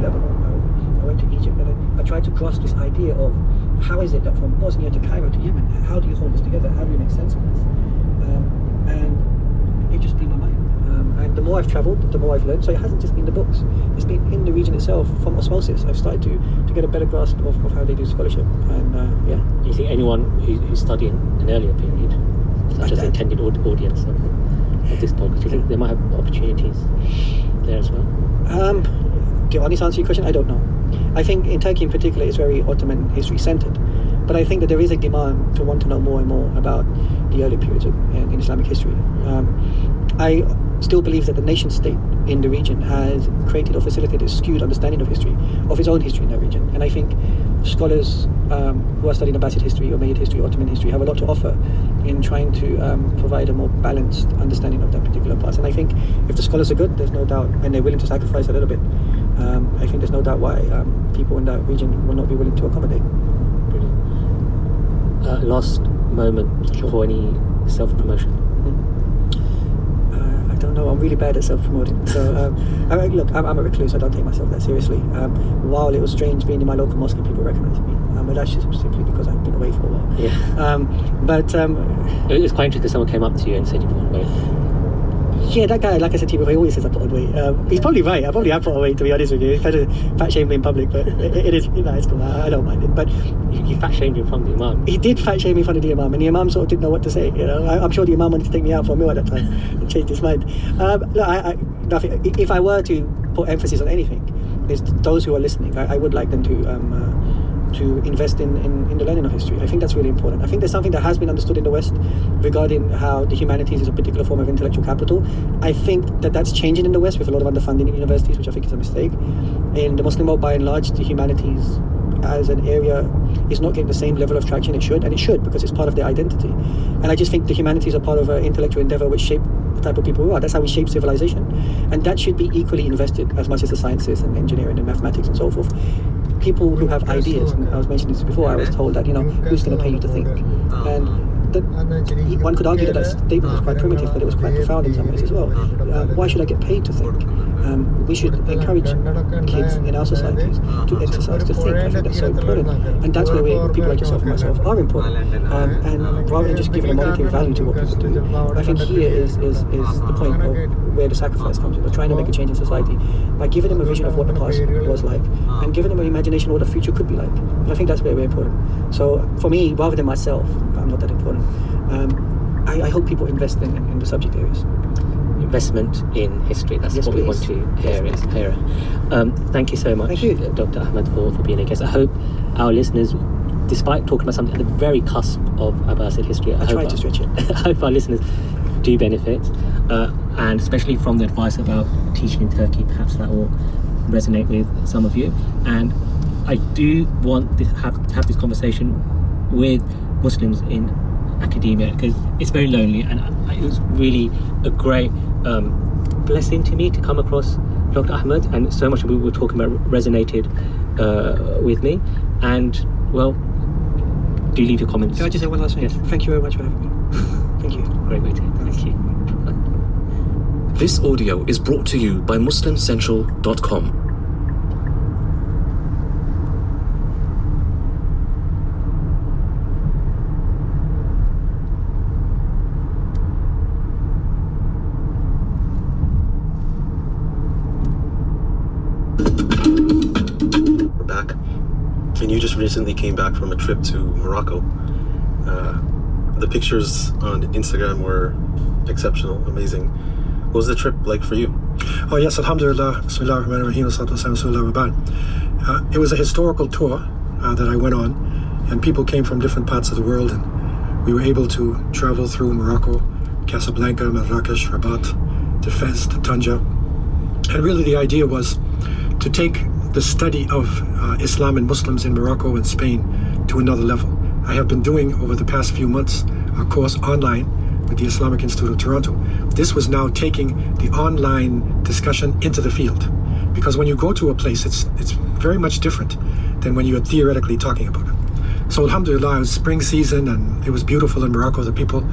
Lebanon, I went to Egypt, and I tried to grasp this idea of how is it that from Bosnia to Cairo to Yemen, how do you hold this together? How do you make sense of this? And it just blew my mind. And the more I've travelled, the more I've learned. So it hasn't just been the books; it's been in the region itself. From osmosis, I've started to get a better grasp of how they do scholarship. And yeah. Do you think anyone who's studying an earlier period, such as the intended audience of this podcast, do you think they might have opportunities there as well? To honestly answer your question, I don't know. I think in Turkey in particular, it's very Ottoman history centered. But I think that there is a demand to want to know more and more about the early periods in Islamic history. I still believe that the nation state in the region has created or facilitated a skewed understanding of history, of its own history in that region. And I think scholars who are studying Abbasid history, Umayyad history, Ottoman history have a lot to offer in trying to provide a more balanced understanding of that particular past. And I think if the scholars are good, there's no doubt, and they're willing to sacrifice a little bit, I think there's no doubt why people in that region will not be willing to accommodate. Brilliant. Last moment for any self-promotion. I don't know, I'm really bad at self-promoting. So, look, I'm a recluse, I don't take myself that seriously. While it was strange being in my local mosque and people recognizing me, but that's just simply because I've been away for a while. Yeah. It was quite interesting because someone came up to you and said you put on weight. Yeah, that guy, like I said to you before, he always says I put on weight. He's probably right. I probably have put on weight, to be honest with you. He's kind of fat shamed me in public, but it is, it's cool. I don't mind it. But you fat shamed you in front of the Imam. He did fat shame me in front of the Imam, and the Imam sort of didn't know what to say. You know, I'm sure the Imam wanted to take me out for a meal at that time and changed his mind. Look, if I were to put emphasis on anything, is those who are listening. I would like them to invest in the learning of history. I think that's really important. I think there's something that has been understood in the West regarding how the humanities is a particular form of intellectual capital. I think that that's changing in the West with a lot of underfunding in universities, which I think is a mistake. In the Muslim world, by and large, the humanities as an area is not getting the same level of traction it should, and it should, because it's part of their identity. And I just think the humanities are part of an intellectual endeavor which shape the type of people we are. That's how we shape civilization, and that should be equally invested as much as the sciences and engineering and mathematics and so forth. People who have ideas, and I was mentioning this before, I was told that, who's going to pay you to think? And one could argue that that statement was quite primitive, but it was quite profound in some ways as well. Why should I get paid to think? We should encourage kids in our societies to exercise, to think. I think that's so important, and that's where people like yourself and myself are important. And rather than just giving a monetary value to what people do, I think here is the point of where the sacrifice comes in. We're trying to make a change in society by giving them a vision of what the past was like, and giving them an imagination of what the future could be like. And I think that's very, very important. So for me, rather than myself, I'm not that important. I hope people invest in the subject areas. Investment in history, that's what we want to hear. Thank you so much, thank you. Dr. Ahmed, for being a guest. I hope our listeners, despite talking about something at the very cusp of Abbasid history, I try to stretch it. I hope our listeners do benefit, and especially from the advice about teaching in Turkey, perhaps that will resonate with some of you. And I do want to have this conversation with Muslims in academia, because it's very lonely, and it was really a great blessing to me to come across Dr. Ahmed, and so much we were talking about resonated with me. And well, do leave your comments. Can I just say one last thing? Yes. Thank you very much for having me. Thank you. Great way to end. Thank you. This audio is brought to you by MuslimCentral.com. We're back, and you just recently came back from a trip to Morocco. The pictures on Instagram were exceptional, amazing. What was the trip like for you? Oh yes, alhamdulillah, bismillah ar-Rahman ar-Rahim, it was a historical tour that I went on, and people came from different parts of the world, and we were able to travel through Morocco, Casablanca, Marrakesh, Rabat, to Fez, to Tanja. And really the idea was to take the study of Islam and Muslims in Morocco and Spain to another level. I have been doing over the past few months a course online with the Islamic Institute of Toronto. This was now taking the online discussion into the field, because when you go to a place, it's very much different than when you're theoretically talking about it. So alhamdulillah, it was spring season and it was beautiful in Morocco. The people